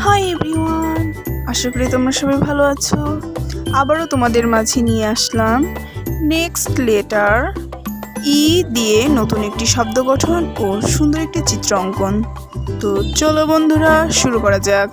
Hi everyone, আশা করি তোমরা সবাই ভালো আছো। আবারও তোমাদের মাঝে নিয়ে আসলাম নেক্সট লেটার ই দিয়ে নতুন একটি শব্দ গঠন ও সুন্দর একটি চিত্র অঙ্কন। তো চলো বন্ধুরা, শুরু করা যাক।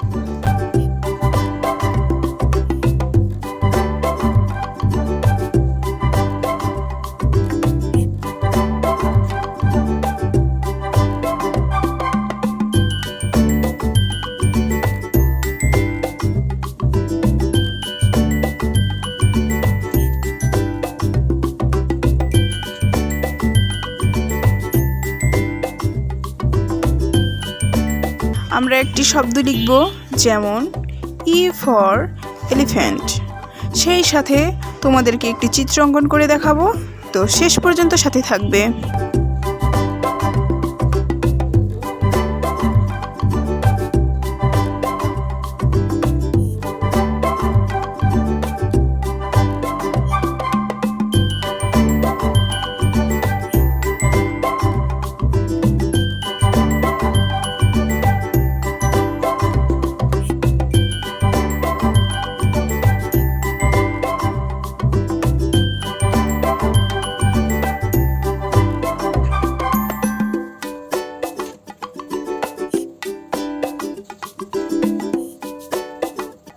আমরা একটি শব্দ লিখব, যেমন ই ফর এলিফ্যান্ট। সেই সাথে তোমাদেরকে একটি চিত্র অঙ্কন করে দেখাবো, তো শেষ পর্যন্ত সাথে থাকবে।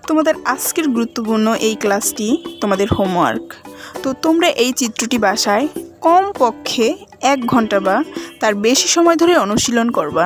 তোমাদের আজকের গুরুত্বপূর্ণ এই ক্লাসটি তোমাদের হোমওয়ার্ক। তো তোমরা এই চিত্রটি বাসায় কমপক্ষে 1 ঘন্টা বা তার বেশি সময় ধরে অনুশীলন করবা।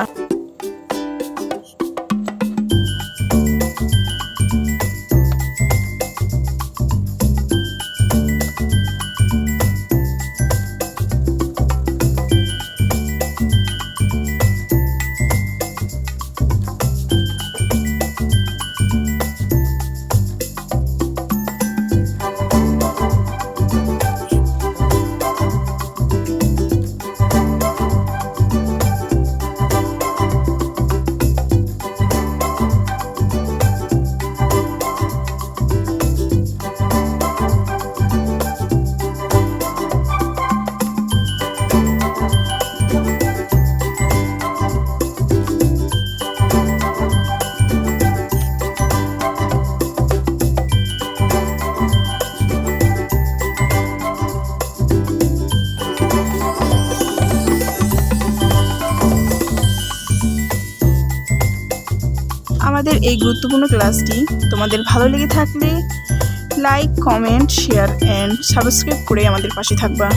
আমাদের এই গুরুত্বপূর্ণ ক্লাসটি তোমাদের ভালো লেগে থাকলে like, comment, share and subscribe করে আমাদের পাশে থাকবা।